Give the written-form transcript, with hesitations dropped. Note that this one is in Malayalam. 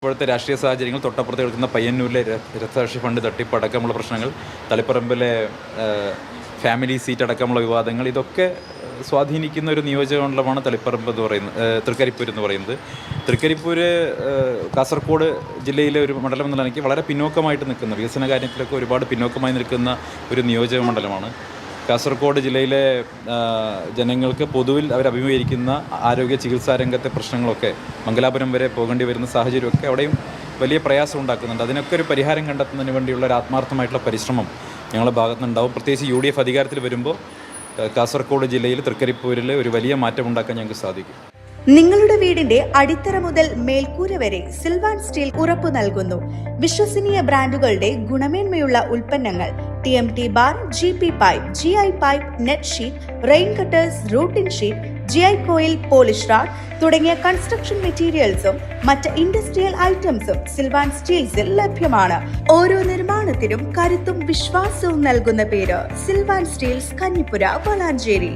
ഇപ്പോഴത്തെ രാഷ്ട്രീയ സാഹചര്യങ്ങൾ തൊട്ടപ്പുറത്ത് കിടക്കുന്ന പയ്യന്നൂരിലെ രക്തസാക്ഷി ഫണ്ട് തട്ടിപ്പ് അടക്കമുള്ള പ്രശ്നങ്ങൾ, തളിപ്പറമ്പിലെ ഫാമിലി സീറ്റ് അടക്കമുള്ള വിവാദങ്ങൾ, ഇതൊക്കെ സ്വാധീനിക്കുന്ന ഒരു നിയോജകമണ്ഡലമാണ് തളിപ്പറമ്പ് എന്ന് പറയുന്നത്, തൃക്കരിപ്പൂർ എന്ന് പറയുന്നത്. തൃക്കരിപ്പൂർ കാസർഗോഡ് ജില്ലയിലെ ഒരു മണ്ഡലം എന്നുള്ള എനിക്ക് വളരെ പിന്നോക്കമായിട്ട് നിൽക്കുന്ന, വികസന കാര്യത്തിലൊക്കെ ഒരുപാട് പിന്നോക്കമായി നിൽക്കുന്ന ഒരു നിയോജക മണ്ഡലമാണ്. കാസർഗോഡ് ജില്ലയിലെ ജനങ്ങൾക്ക് പൊതുവിൽ അവരഭിമുഖീകരിക്കുന്ന ആരോഗ്യ ചികിത്സാ രംഗത്തെ പ്രശ്നങ്ങളൊക്കെ, മംഗലാപുരം വരെ പോകേണ്ടി വരുന്ന സാഹചര്യമൊക്കെ അവിടെയും വലിയ പ്രയാസം ഉണ്ടാക്കുന്നുണ്ട്. അതിനൊക്കെ ഒരു പരിഹാരം കണ്ടെത്തുന്നതിന് വേണ്ടിയുള്ള ഒരു ആത്മാർത്ഥമായിട്ടുള്ള പരിശ്രമം ഞങ്ങളുടെ ഭാഗത്തുനിന്നുണ്ടാവും. പ്രത്യേകിച്ച് UDF അധികാരത്തിൽ വരുമ്പോൾ കാസർഗോഡ് ജില്ലയിൽ തൃക്കരിപ്പൂരിൽ ഒരു വലിയ മാറ്റം ഉണ്ടാക്കാൻ ഞങ്ങൾക്ക് സാധിക്കും. നിങ്ങളുടെ വീടിന്റെ അടിത്തറ മുതൽ മേൽക്കൂര വരെ സിൽവാൻ സ്റ്റീൽ ഉറപ്പു നൽകുന്നു. വിശ്വസനീയ ബ്രാൻഡുകളുടെ ഗുണമേന്മയുള്ള ഉൽപ്പന്നങ്ങൾ TMT bar, GP pipe, GI pipe, net sheet, rain cutters, routine sheet, GI coil, polish RAD തുടങ്ങിയ കൺസ്ട്രക്ഷൻ മെറ്റീരിയൽസും മറ്റ് ഇൻഡസ്ട്രിയൽ ഐറ്റംസും സിൽവാൻ സ്റ്റീൽസിൽ ലഭ്യമാണ്. ഓരോ നിർമ്മാണത്തിനും കരുത്തും വിശ്വാസവും നൽകുന്ന പേര് സിൽവാൻ സ്റ്റീൽസ്, കഞ്ഞിപ്പുര, വളാഞ്ചേരി.